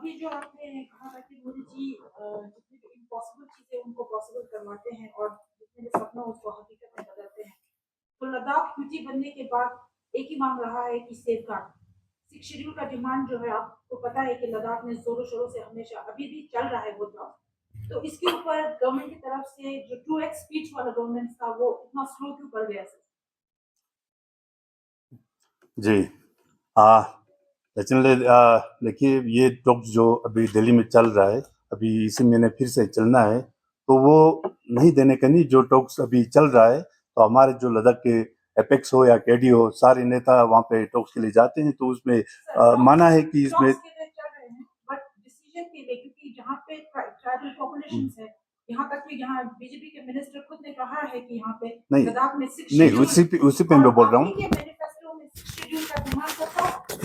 अभी जो आपने कहा था कि मोदी जी जितनी भी इम्पॉसिबल चीजें उनको पॉसिबल करवाते हैं और जितने भी सपनों उसको हकीकत में बदलते हैं, तो लद्दाख यूटी बनने के बाद एक ही मांग रहा है कि सेफ गार्ड। सिक्स शेड्यूल का डिमांड जो है, आपको पता है कि लद्दाख में जोरों शोरों से हमेशा अभी भी चल रहा है वो जॉब। तो इसके ऊपर गवर्नमेंट की तरफ से जो 2x स्पीच वाला गवर्नमेंट था वो इतना स्लो क्यों कर गया सर? जी लेकिन देखिए, ये टॉक जो अभी दिल्ली में चल रहा है, अभी इसी महीने फिर से चलना है, तो वो नहीं देने का नहीं। जो टॉक्स अभी चल रहा है, तो हमारे जो लद्दाख के एपेक्स हो या केडी हो, सारे नेता वहाँ पे टॉक्स के लिए जाते हैं, तो उसमें माना है कि इसमें क्योंकि जहाँ पे ट्राइबल पॉपुलेशंस है, यहाँ तक कि यहाँ बीजेपी के मिनिस्टर खुद ने कहा है कि यहाँ पे लद्दाख में नहीं, उसी पे मैं बोल रहा हूँ।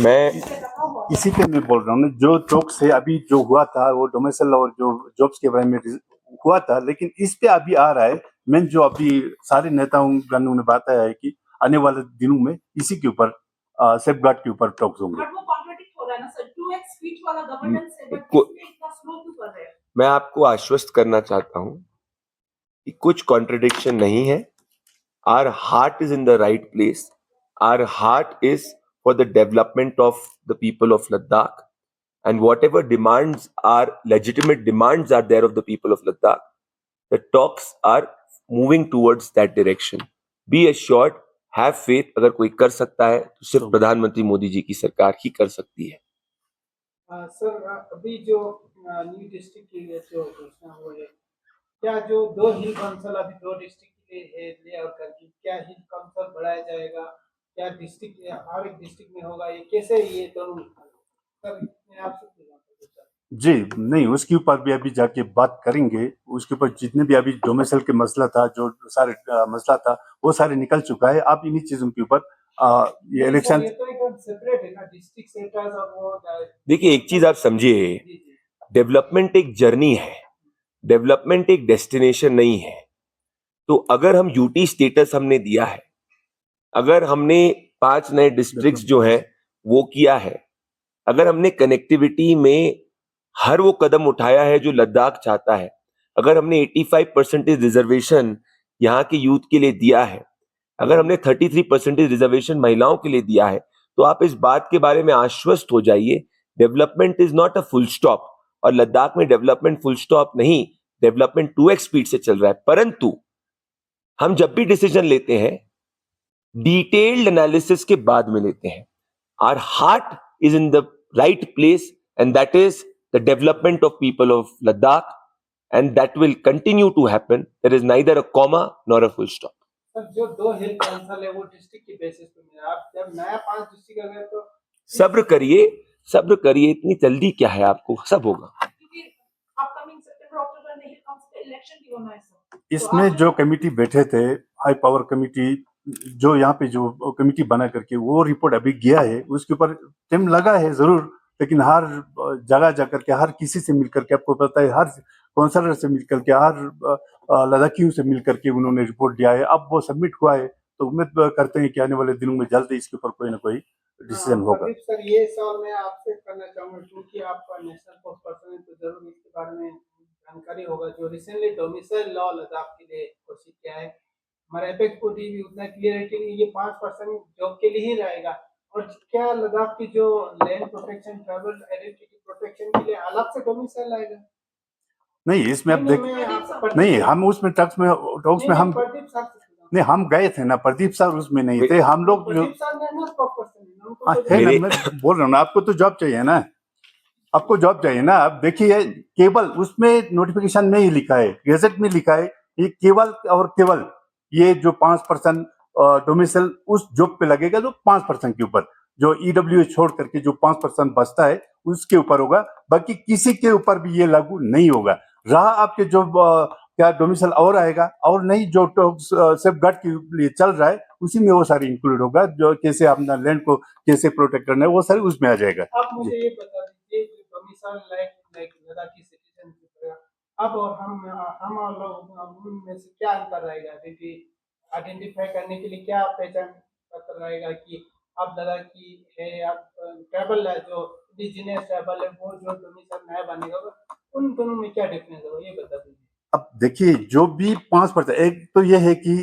मैं इसी पे मैं बोल रहा हूँ ना, जो टॉक्स है अभी जो हुआ था वो डोमिसाइल और जो जॉब्स के बारे में हुआ था, लेकिन इस पे अभी आ रहा है। मैं जो अभी सारे नेताओं ने बताया है कि आने वाले दिनों में इसी के ऊपर सेफ गार्ड के ऊपर टॉक्स होंगे। मैं आपको आश्वस्त करना चाहता हूं कि कुछ कॉन्ट्रडिक्शन नहीं है। Our heart is in the right place. Our heart is for the development of the people of Ladakh, and whatever demands are legitimate demands are there of the people of Ladakh. The talks are moving towards that direction. Be assured, have faith. अगर कोई कर सकता है तो सिर्फ प्रधानमंत्री मोदी जी की सरकार ही कर सकती है। सर, अभी जो न्यू डिस्ट्रिक्ट की जो घोषणा हुई है, क्या जो दो हिल काउंसिल अभी दो डिस्ट्रिक्ट के लिए लेआउट करके, क्या हिल काउंसिल बढ़ाया जाएगा? क्या डिस्ट्रिक्ट हर एक डिस्ट्रिक्ट में होगा? ये कैसे ये दोनों सर, मैं आपसे जी नहीं, उसके ऊपर भी अभी जाके बात करेंगे। उसके ऊपर जितने भी अभी डोमिसाइल के मसला था, जो सारे मसला था, वो सारे निकल चुका है। आप इन्हीं चीजों के ऊपर ये इलेक्शन सेपरेट है ना, डिस्ट्रिक्ट सेक्टर्स और वो। देखिए, एक चीज आप समझिए, डेवलपमेंट एक जर्नी है, डेवलपमेंट एक डेस्टिनेशन नहीं है। तो अगर हम यूटी स्टेटस हमने दिया है, अगर हमने 5 नए डिस्ट्रिक्ट्स जो हैं वो किया है, अगर हमने कनेक्टिविटी में हर वो कदम उठाया है जो लद्दाख चाहता है, अगर हमने 85% रिजर्वेशन यहाँ के यूथ के लिए दिया है, अगर हमने 33% रिजर्वेशन महिलाओं के लिए दिया है, तो आप इस बात के बारे में आश्वस्त हो जाइए, development is not a full stop. और लद्दाख में डेवलपमेंट फुल स्टॉप नहीं, डेवलपमेंट 2x स्पीड से चल रहा है। परंतु हम जब भी डिसीजन लेते हैं डिटेल्ड एनालिसिस के बाद में लेते हैं। Our heart is in the right place and that is the development of people of Ladakh, and that will continue to happen. There is neither a comma nor a full stop. Sir, जो दो हिल council है वो district की basis पे मिला। आप जब नया 5 डिस्ट्रिक्ट अगर तो सब्र करिए, इतनी जल्दी क्या है आपको, सब होगा। इसमें जो कमेटी बैठे थे, हाई पावर कमेटी, जो यहाँ पे जो कमेटी बना करके वो रिपोर्ट अभी गया है, उसके ऊपर टाइम लगा है जरूर, लेकिन हर जगह जाकर के, हर किसी से मिल करके, आपको पता है, हर काउंसलर से मिल करके, हर लद्दाखियों से मिल करके उन्होंने रिपोर्ट दिया है। अब वो सबमिट हुआ है, तो उम्मीद करते हैं कि आने वाले दिनों में जल्द इसके ऊपर कोई ना कोई डिसीजन होगा। सर, ये सवाल मैं आपसे करना चाहूंगा, क्योंकि आपका नेशनल स्पोर्ट्स पर्सन है, तो जरूर इसके बारे में जानकारी होगा। जो रिसेंटली डोमिसाइल लॉ लद्दाख के लिए घोषित किया है, हमारे एपेक्स को भी उतना क्लियरिटी नहीं, ये 5% जॉब के लिए ही रहेगा। और क्या लद्दाख की जो land protection, tribal identity protection के लिए अलग से डोमिसाइल आएगा? नहीं, इसमें आप देख, नहीं, हम उसमें टॉक्स में हम नहीं, हम गए थे ना, प्रदीप सर उसमें नहीं थे, हम लोग जो है ना, मैं बोल रहा हूँ ना, आपको तो जॉब चाहिए ना, आपको जॉब चाहिए ना। अब देखिए, केवल उसमें नोटिफिकेशन में ही लिखा है, गैजेट में लिखा है, ये केवल और केवल ये जो 5% डोमिसाइल उस जॉब पे लगेगा, जो 5% के ऊपर, जो ईडब्ल्यू छोड़ करके जो 5% बचता है उसके ऊपर होगा, बाकी किसी के ऊपर भी ये लागू नहीं होगा। रहा आपके जो क्या डोमिसाइल और आएगा, और नहीं जो सेफ गार्ड के लिए चल रहा है, उसी में वो सारी इंक्लूड होगा, जो कैसे अपना लैंड को कैसे प्रोटेक्ट करना है, वो सारी उसमें आ जाएगा। आप मुझे ये बता दीजिए, डोमिसाइल लाइक लद्दाखी सिटीजन की तरह, अब और हम और लोग उनमें से क्या अंतर रहेगा? आइडेंटिफाई करने के लिए क्या पहचान पत्र रहेगा कि आप लद्दाखी है, आप ट्राइबल है, जो इंडिजिनियस ट्राइबल है वो जो डोमिसाइल नया बनेगा उन दोनों में क्या डिफरेंस होगा ये बता दीजिए। अब देखिए जो भी 5%, एक तो ये है कि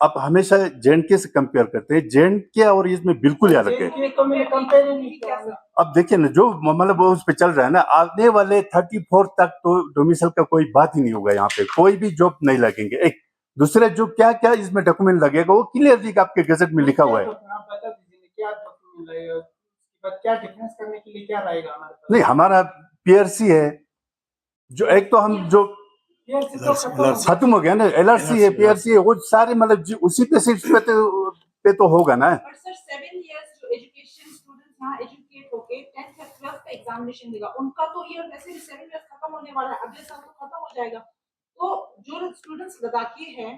आप हमेशा JNK से कंपेयर करते हैं, JNK और इसमें बिल्कुल अलग है। JNK तो मैंने कंपेयर ही नहीं किया। अब देखिए ना, जो मतलब उस पे चल रहा है ना, आने वाले 34 तक तो डोमिसाइल का कोई बात ही नहीं होगा, यहाँ पे कोई भी जॉब नहीं लगेंगे। एक दूसरे जो क्या क्या इसमें डॉक्यूमेंट लगेगा वो क्लियरली आपके गजट में लिखा हुआ है। आप बता दीजिए क्या डॉक्यूमेंट लगेगा, उसके बाद क्या डिफरेंस करने के लिए क्या रहेगा हमारे पास। नहीं, हमारा PRC है, जो एक तो हम जो PRC तो खत्म हो गया ना, LRC है, PRC है, वो सारे मतलब उसी पे सिर्फ पे तो होगा ना। पर सर 7 इयर्स जो एजुकेशन स्टूडेंट्स यहाँ एजुकेट होके 10th या 12th का एग्जामिनेशन देगा, उनका तो ईयर वैसे भी 7 इयर्स खत्म होने वाला है, अगले साल तो खत्म हो जाएगा। तो जो स्टूडेंट्स लद्दाखी हैं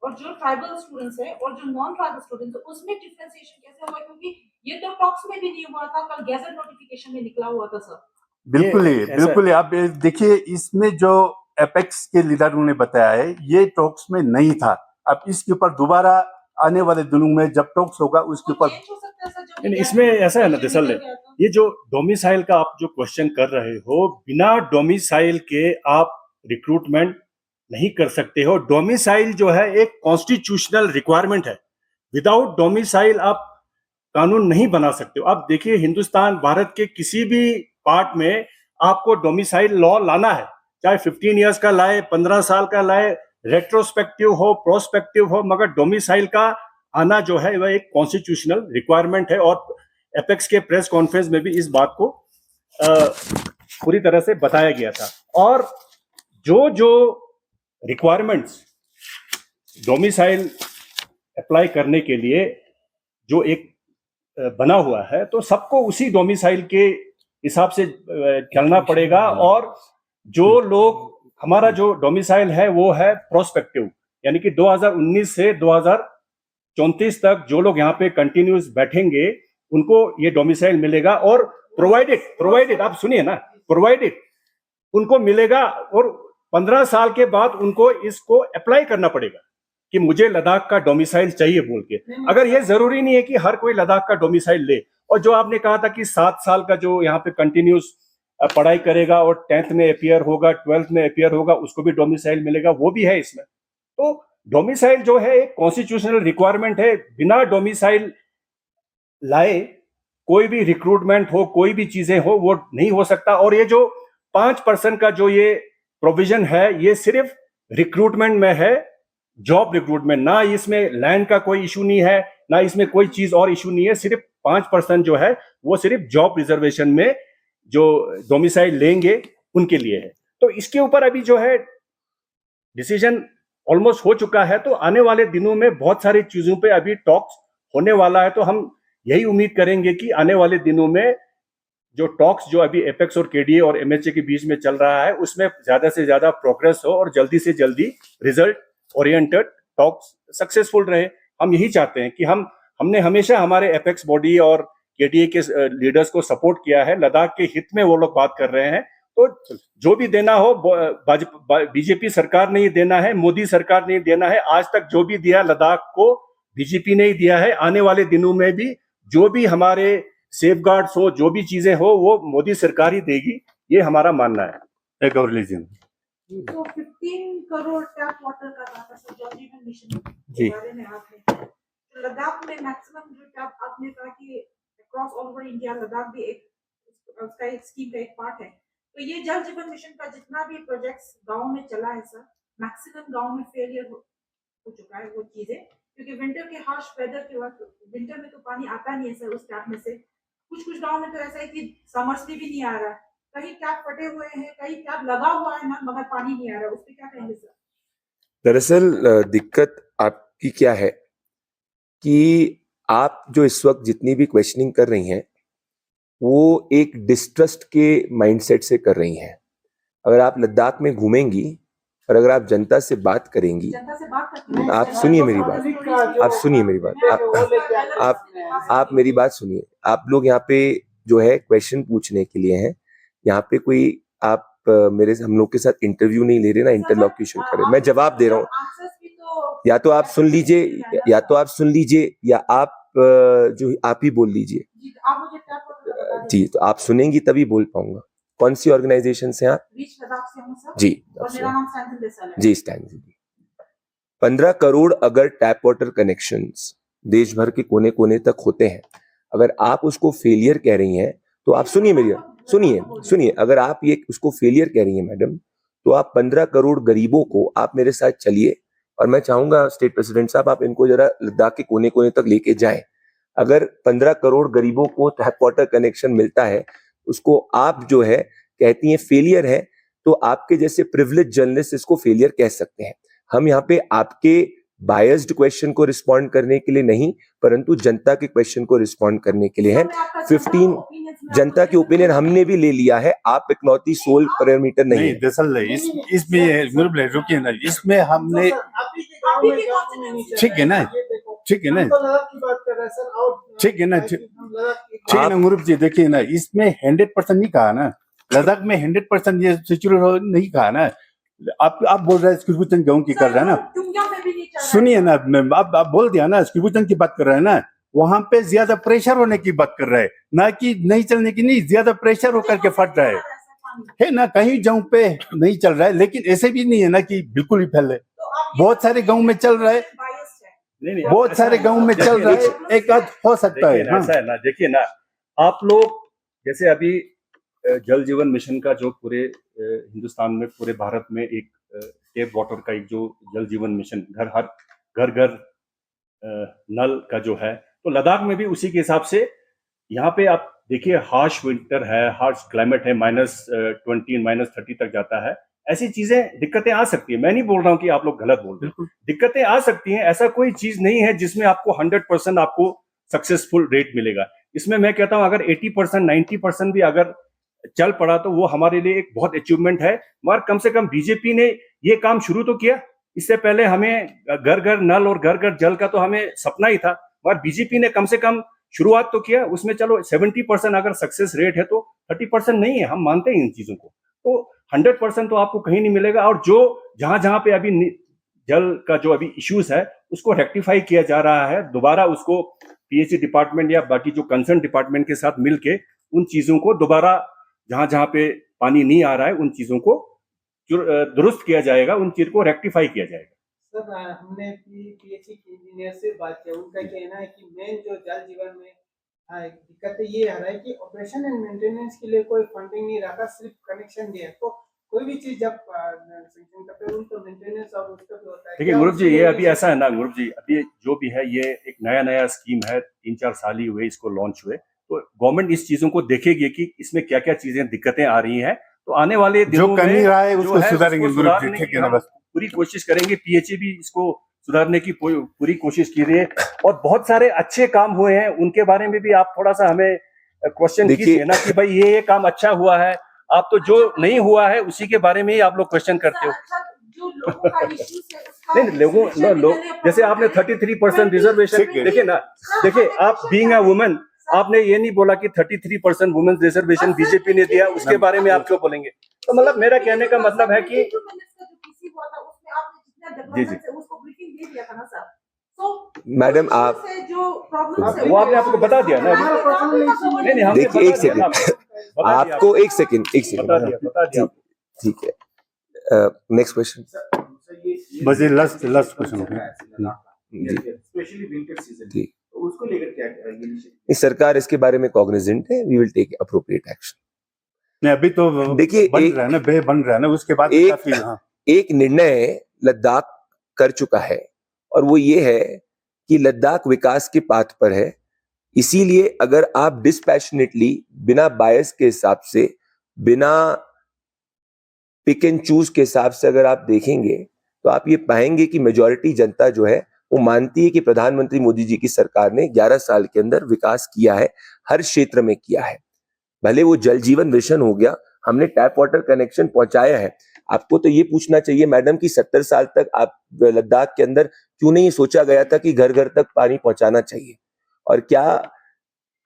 और जो ट्राइबल स्टूडेंट्स हैं और जो नॉन ट्राइबल स्टूडेंट्स हैं, उसमें डिफरेंशिएशन कैसे होगा? क्योंकि ये तो टॉक्स में भी नहीं हुआ था, कल गैजेट नोटिफिकेशन में निकला हुआ था सर। बिल्कुल ही बिल्कुल ही। आप देखिए, इसमें जो एपेक्स के लीडरों ने बताया है, ये टॉक्स में नहीं था। अब इसके ऊपर दोबारा आने वाले दिनों में जब टॉक्स होगा उसके ऊपर इसमें ऐसा है ना दरअसल, ये जो डोमिसाइल का आप जो क्वेश्चन कर रहे हो, बिना डोमिसाइल के आप रिक्रूटमेंट नहीं कर सकते हो। डोमिसाइल जो है एक कॉन्स्टिट्यूशनल रिक्वायरमेंट है। विदाउट डोमिसाइल आप कानून नहीं बना सकते हो। आप देखिए, हिंदुस्तान भारत के किसी भी पार्ट में आपको डोमिसाइल लॉ लाना है, चाहे 15 इयर्स का लाए, 15 साल का लाए, रेट्रोस्पेक्टिव हो, प्रोस्पेक्टिव हो, मगर डोमिसाइल का आना जो है वह एक कॉन्स्टिट्यूशनल रिक्वायरमेंट है। और एपेक्स के प्रेस कॉन्फ्रेंस में भी इस बात को पूरी तरह से बताया गया था। और जो रिक्वायरमेंट्स डोमिसाइल अप्लाई करने के लिए जो एक बना हुआ है, तो सबको उसी डोमिसाइल के हिसाब से चलना पड़ेगा। और जो लोग, हमारा जो डोमिसाइल है वो है प्रोस्पेक्टिव, यानी कि 2019 से 2034 तक जो लोग यहाँ पे कंटिन्यूस बैठेंगे उनको ये डोमिसाइल मिलेगा। और प्रोवाइडेड आप सुनिए ना, प्रोवाइडेड उनको मिलेगा। और 15 साल के बाद उनको इसको अप्लाई करना पड़ेगा कि मुझे लद्दाख का डोमिसाइल चाहिए बोल के। अगर ये जरूरी नहीं है कि हर कोई लद्दाख का डोमिसाइल ले। और जो आपने कहा था कि 7 साल का जो यहाँ पे कंटिन्यूस पढ़ाई करेगा और 10th में अपियर होगा, 12th में अपियर होगा, उसको भी डोमिसाइल मिलेगा, वो भी है इसमें। तो डोमिसाइल जो है एक कॉन्स्टिट्यूशनल रिक्वायरमेंट है। बिना डोमिसाइल लाए कोई भी रिक्रूटमेंट हो, कोई भी चीजें हो, वो नहीं हो सकता। और ये जो 5% का जो ये प्रोविजन है, ये सिर्फ रिक्रूटमेंट में है, जॉब रिक्रूटमेंट। ना इसमें लैंड का कोई इशू नहीं है, ना इसमें कोई चीज और इशू नहीं है। सिर्फ 5% जो है वो सिर्फ जॉब रिजर्वेशन में जो डोमिसाइल लेंगे उनके लिए है। तो इसके ऊपर अभी जो है डिसीजन ऑलमोस्ट हो चुका है। तो आने वाले दिनों में बहुत सारी चीजों पे अभी टॉक्स होने वाला है। तो हम यही उम्मीद करेंगे कि आने वाले दिनों में जो टॉक्स जो अभी एपेक्स और KDA और MHA के बीच में चल रहा है, उसमें ज्यादा से ज्यादा प्रोग्रेस हो और जल्दी से जल्दी रिजल्ट ओरिएंटेड टॉक्स सक्सेसफुल रहे। हम यही चाहते हैं कि हमने हमेशा हमारे एपेक्स बॉडी और KDA के लीडर्स को सपोर्ट किया है। लद्दाख के हित में वो लोग बात कर रहे हैं। तो जो भी देना हो, बीजेपी सरकार ने ही देना है, मोदी सरकार ने ही देना है। आज तक जो भी दिया लद्दाख को बीजेपी ने ही दिया है। आने वाले दिनों में भी जो भी हमारे सेफगार्ड्स हो, जो भी चीजें हो, वो मोदी सरकार ही देगी, ये हमारा मानना है। एक और लीजिए। तो 15 करोड़ टैप वाटर का था सर, जल जीवन मिशन के बारे में आपने, तो लद्दाख में मैक्सिमम जो टैप आपने कहा कि across all over India Ladakh भी एक उसका एक स्कीम का एक पार्ट है। तो ये जल जीवन मिशन का जितना भी प्रोजेक्ट्स गांव में चला है सर, मैक्सिमम गांव में फेलियर हो चुका है वो चीजें, क्योंकि विंटर के हार्श वेदर के वक्त विंटर में तो पानी आता नहीं है सर उस टैप में से। कुछ गांव में तो ऐसा है कि समर्स में भी नहीं आ रहा, कहीं टैप फटे हुए हैं, कहीं टैप लगा हुआ है ना मगर पानी नहीं आ रहा, उस पर क्या कहेंगे सर? दरअसल दिक्कत आपकी क्या है कि आप जो इस वक्त जितनी भी क्वेश्चनिंग कर रही हैं वो एक डिस्ट्रस्ट के माइंडसेट से कर रही हैं। अगर आप लद्दाख में घूमेंगी और अगर आप जनता से बात करेंगी, आप सुनिए मेरी बात, आप सुनिए मेरी बात, आप मेरी बात सुनिए। आप लोग यहाँ पे जो है क्वेश्चन पूछने के लिए हैं, यहाँ पे कोई आप हम लोग के साथ इंटरव्यू नहीं ले रहे ना, इंटरलॉक्यूशन कर रहे। मैं जवाब दे रहा हूँ, या तो आप सुन लीजिए, या आप जो आप ही बोल लीजिए। जी आप मुझे टैप वाटर का बता जी, तो आप सुनेंगी तभी बोल पाऊंगा। कौन सी ऑर्गेनाइजेशन से आप? रीच लद्दाख से हूँ सर। जी, और मेरा नाम सैंथल देसाई है। जी स्टैंड 15 करोड़ अगर टैप वाटर कनेक्शंस देश भर के कोने कोने तक होते हैं, अगर आप उसको फेलियर कह रही हैं, तो आप सुनिए, अगर आप ये उसको फेलियर कह रही हैं मैडम, तो आप 15 करोड़ गरीबों को आप मेरे साथ चलिए, और मैं चाहूंगा स्टेट प्रेसिडेंट साहब आप इनको जरा लद्दाख के कोने कोने तक लेके जाएं। अगर 15 करोड़ गरीबों को टैप वाटर कनेक्शन मिलता है, उसको आप जो है कहती हैं फेलियर है, तो आपके जैसे प्रिविलेज जर्नलिस्ट इसको फेलियर कह सकते हैं। हम यहाँ पे आपके बायस्ड क्वेश्चन को रिस्पॉन्ड करने के लिए नहीं, परंतु जनता के क्वेश्चन को रिस्पॉन्ड करने के लिए है। 15 जनता की ओपिनियन हमने भी ले लिया है। आप इकलौती सोल पैरामीटर नहीं है। दरअसल इसमें रुकिए ना, इसमें हमने ठीक है ना, ठीक है ना, ठीक है ना, ठीक है ना मुरुब जी, देखिए ना, इसमें 100% नहीं कहा ना, लद्दाख में 100% ये सिचुएशन नहीं कहा ना। आप बोल रहे हैं स्क्रिप्शन गेहूं की कर रहे हैं ना, सुनिए ना, आप बोल दिया ना, स्क्रिप्शन की बात कर रहे हैं ना, वहां पे ज्यादा प्रेशर होने की बात कर रहे हैं, ना कि नहीं चलने की, नहीं, ज्यादा प्रेशर होकर के फट रहा है ना, कहीं गाँव पे नहीं चल रहा है, लेकिन ऐसे भी नहीं है ना कि बिल्कुल ही फैले, बहुत सारे गाँव में चल रहा है, नहीं, बहुत सारे गाँव में चल रहा है, एक आध हो सकता है। ऐसा है ना, देखिए ना, आप लोग जैसे अभी जल जीवन मिशन का जो पूरे हिंदुस्तान में, पूरे भारत में एक टेप वाटर का एक जो जल जीवन मिशन, घर घर नल का जो है, तो लद्दाख में भी उसी के हिसाब से यहाँ पे आप देखिए, हार्श विंटर है, हार्श क्लाइमेट है, -20 -30 तक जाता है। ऐसी चीजें, दिक्कतें आ सकती है। मैं नहीं बोल रहा हूँ कि आप लोग गलत बोल रहे हो, दिक्कतें आ सकती हैं। ऐसा कोई चीज नहीं है जिसमें आपको 100% आपको सक्सेसफुल रेट मिलेगा। इसमें मैं कहता हूं अगर 80% 90% भी अगर चल पड़ा तो वो हमारे लिए एक बहुत अचीवमेंट है। मगर कम से कम बीजेपी ने ये काम शुरू तो किया। इससे पहले हमें घर घर नल और घर घर जल का तो हमें सपना ही था, मगर बीजेपी ने कम से कम शुरुआत तो किया। उसमें चलो 70% अगर सक्सेस रेट है तो 30% नहीं है, हम मानते हैं इन चीजों को। तो 100% तो आपको कहीं नहीं मिलेगा। और जो जहां जहां पे अभी जल का जो अभी इश्यूज है उसको रेक्टिफाई किया जा रहा है, दोबारा उसको पीएचई डिपार्टमेंट या बाकी जो कंसर्न डिपार्टमेंट के साथ मिलके उन चीजों को दोबारा जहां जहां पे पानी नहीं आ रहा है उन चीजों को दुरुस्त किया जाएगा, उन चीज को रेक्टिफाई किया जाएगा। सर हमने पीएचई के इंजीनियर से बात किया, उनका कहना है कि मेन जो जल जीवन में दिक्कत ये आ रहा है कि ऑपरेशन एंड मेंटेनेंस के लिए कोई फंडिंग नहीं रखा, सिर्फ कनेक्शन दिया। तो कोई भी चीज जब सैंक्शन करते हैं तो मेंटेनेंस और उसका भी होता है। देखिए गुरुप जी, ये अभी ऐसा है ना गुरुप जी, अभी जो भी है ये एक नया स्कीम है, 3-4 साल ही हुए इसको लॉन्च हुए। तो गवर्नमेंट इस चीजों को देखेगी कि इसमें क्या क्या चीजें दिक्कतें आ रही हैं, तो आने वाले दिनों में कमी रहा है उसको सुधारेंगे गुरुप जी, ठीक है ना, बस पूरी कोशिश करेंगे। पीएचई भी इसको सुधारने की पूरी कोशिश की रही है और बहुत सारे अच्छे काम हुए हैं, उनके बारे में भी आप थोड़ा सा हमें क्वेश्चन कीजिए ना कि भाई ये काम अच्छा हुआ है। आप तो जो नहीं हुआ है उसी के बारे में ही आप लोग क्वेश्चन करते हो। नहीं लोग जैसे आपने 33% रिजर्वेशन, देखिए ना, देखिए आप बीइंग अ वुमन, आपने ये नहीं बोला कि 33% वुमेन रिजर्वेशन बीजेपी ने दिया, उसके बारे में आप क्यों बोलेंगे? तो मतलब मेरा कहने का मतलब है कि जी मैडम आप वो आपने आपको बता दिया ना। नहीं देखिए, एक सेकंड आपको, एक सेकंड बता दिया। ठीक है, नेक्स्ट क्वेश्चन। बस ये last question specially winter season, ठीक, तो उसको लेकर क्या सरकार इसके बारे में कॉग्निजेंट है, we will take appropriate action. नहीं, अभी तो देखिए बन रहा है ना, बन रहा है ना, उसके बाद एक निर्णय लद्दाख कर चुका है और वो ये है कि लद्दाख विकास के पाथ पर है। इसीलिए अगर आप डिस्पैशनेटली, बिना बायस के हिसाब से, बिना पिक एंड चूज के हिसाब से अगर आप देखेंगे तो आप ये पाएंगे कि मेजॉरिटी जनता जो है वो मानती है कि प्रधानमंत्री मोदी जी की सरकार ने 11 साल के अंदर विकास किया है, हर क्षेत्र में किया है। भले वो जल जीवन मिशन हो गया, हमने टैप वाटर कनेक्शन पहुंचाया है। आपको तो ये पूछना चाहिए मैडम कि 70 साल तक आप लद्दाख के अंदर क्यों नहीं सोचा गया था कि घर घर तक पानी पहुंचाना चाहिए? और क्या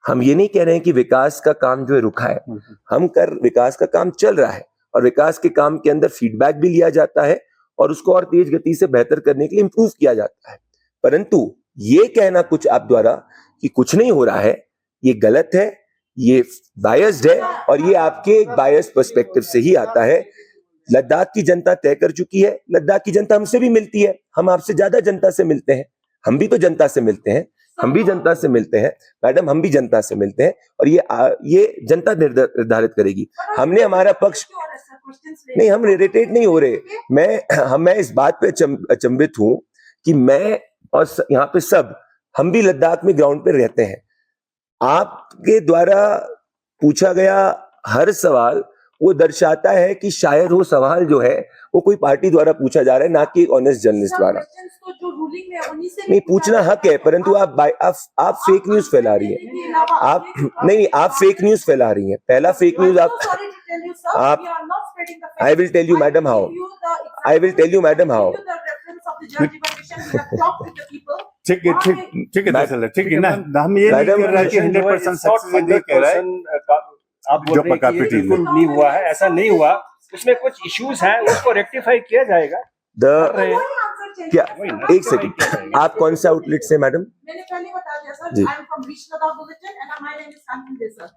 हम ये नहीं कह रहे हैं कि विकास का काम जो है रुका है, विकास का काम चल रहा है और विकास के काम के अंदर फीडबैक भी लिया जाता है और उसको और तेज गति से बेहतर करने के लिए इंप्रूव किया जाता है। परंतु ये कहना कुछ आप द्वारा कि कुछ नहीं हो रहा है, ये गलत है, ये बायस्ड है और ये आपके एक बायस्ड पर्सपेक्टिव से ही आता है। लद्दाख की जनता तय कर चुकी है, लद्दाख की जनता हमसे भी मिलती है, हम आपसे ज्यादा जनता से मिलते हैं, हम भी तो जनता से मिलते हैं, हम भी जनता से मिलते हैं मैडम, हम भी जनता से मिलते हैं और ये जनता निर्धारित करेगी। हमने हमारा पक्ष नहीं, हम इरिटेट नहीं हो रहे, मैं इस बात पे अचंभित हूं कि मैं और यहाँ पे सब हम भी लद्दाख में ग्राउंड पे रहते हैं। आपके द्वारा पूछा गया हर सवाल वो दर्शाता है कि शायद वो सवाल जो है वो कोई पार्टी द्वारा पूछा जा रहा है, ना कि एक ऑनेस्ट जर्नलिस्ट द्वारा। नहीं, पूछना हक है, परंतु आप फेक न्यूज फैला रही हैं। आप फेक न्यूज फैला रही हैं। पहला फेक न्यूज आप I will tell you madam how ठीक है दरअसल ठीक है ना, हम ये नहीं कर रहे कि 100% सक्सेस नहीं कह रहा है। आप बोल रहे हैं कि ये बिल्कुल नहीं हुआ है, ऐसा नहीं हुआ, उसमें कुछ इश्यूज हैं, उसको रेक्टिफाई किया जाएगा। क्या एक सेकंड, आप कौन से आउटलेट से मैडम? मैंने पहले बता दिया सर, जी। I am from reach Ladakh bulletin and my name is Kanti sir.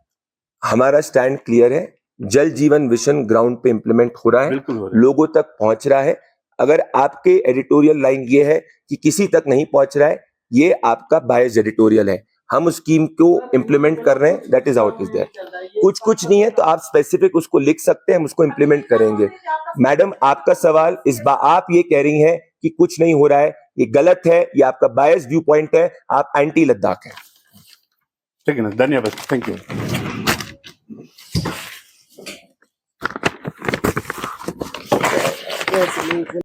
हमारा स्टैंड क्लियर है, जल जीवन मिशन ग्राउंड पे इंप्लीमेंट हो रहा है, बिल्कुल हो रहा है। लोगों तक पहुंच रहा है। अगर आपके एडिटोरियल लाइन ये है कि किसी तक नहीं पहुंच रहा है, ये आपका बायस एडिटोरियल है। हम उस स्कीम को इम्प्लीमेंट कर रहे हैं, that is how it is there. कुछ नहीं है तो आप स्पेसिफिक उसको लिख सकते हैं, हम उसको इम्प्लीमेंट करेंगे। मैडम, आपका सवाल इस बार आप ये कह रही हैं कि कुछ नहीं हो रहा है, ये गलत है, ये आपका बायस व्यू पॉइंट है, आप एंटी लद्दाख हैं। ठीक है ना, धन्यवाद, थैंक यू।